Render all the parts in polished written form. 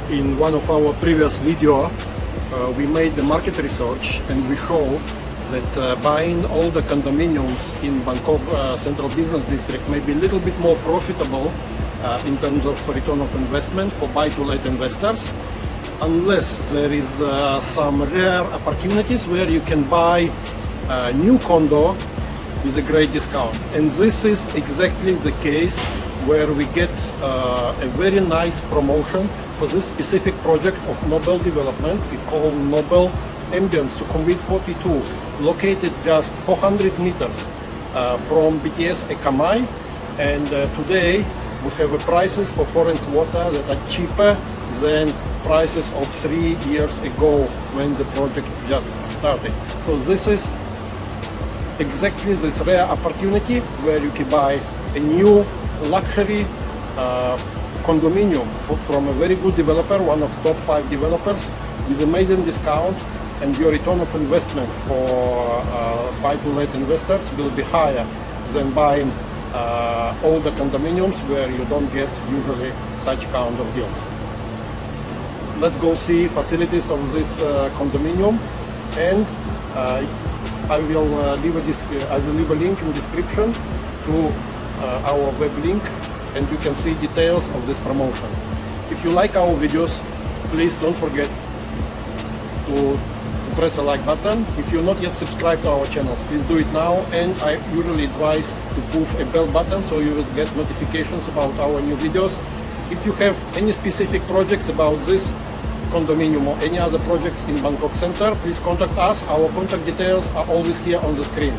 In one of our previous video, we made the market research and we show that buying all the condominiums in Bangkok Central Business District may be a little bit more profitable in terms of return of investment for buy-to-let investors, unless there is some rare opportunities where you can buy a new condo with a great discount. And this is exactly the case where we get a very nice promotion for this specific project of Nobel development. We call Nobel Ambience, Sukhumvit 42, located just 400 meters from BTS Ekamai. And today we have prices for foreign quota that are cheaper than prices of 3 years ago when the project just started. So this is exactly this rare opportunity where you can buy a new luxury condominium from a very good developer, one of top 5 developers, with amazing discount, and your return of investment for buy-to-let investors will be higher than buying older condominiums where you don't get usually such kind of deals. Let's go see facilities of this condominium, and I will leave a link in description to our web link, and you can see details of this promotion. If you like our videos, please don't forget to press a like button. If you're not yet subscribed to our channels, please do it now, and I usually advise to push a bell button so you will get notifications about our new videos. If you have any specific projects about this condominium or any other projects in Bangkok Center, please contact us. Our contact details are always here on the screen.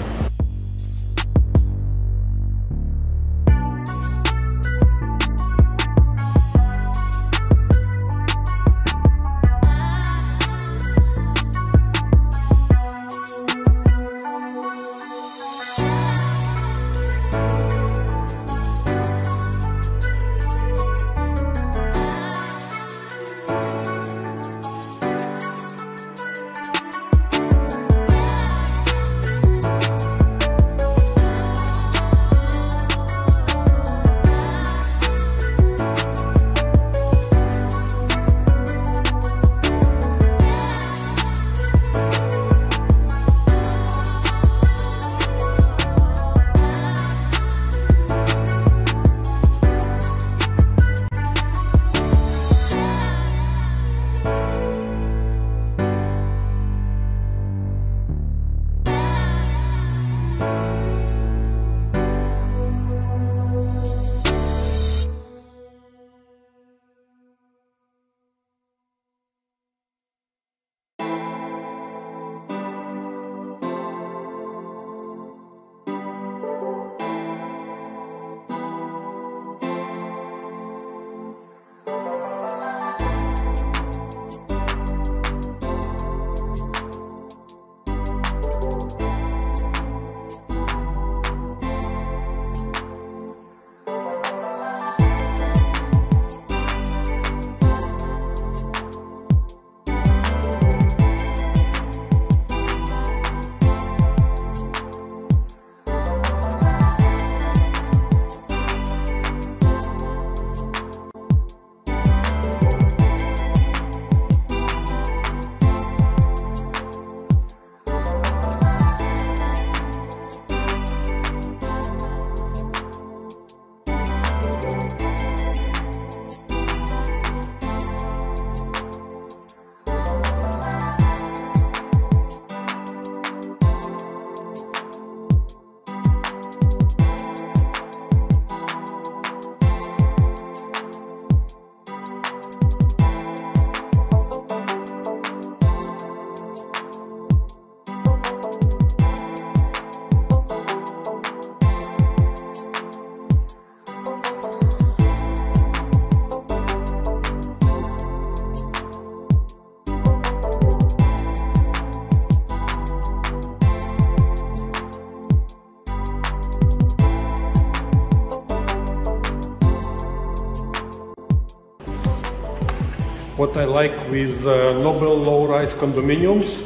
what I like with Noble low-rise condominiums,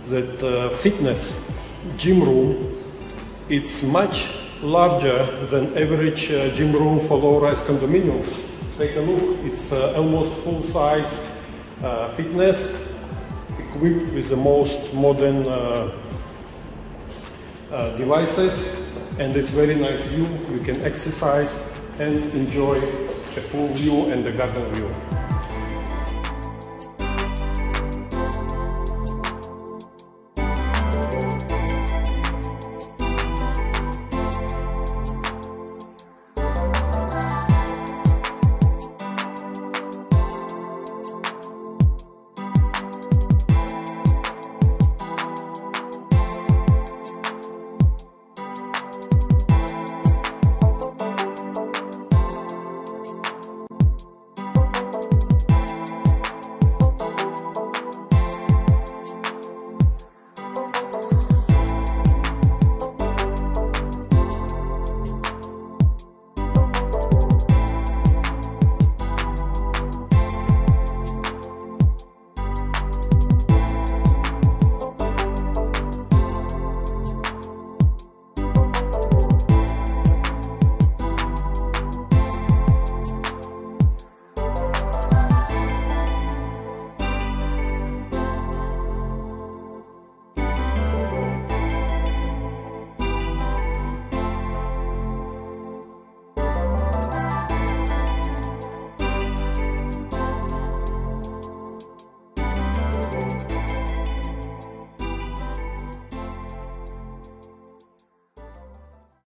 that fitness gym room, it's much larger than average gym room for low-rise condominiums. Take a look, it's almost full-size fitness, equipped with the most modern devices, and it's very nice view. You can exercise and enjoy a pool view and the garden view.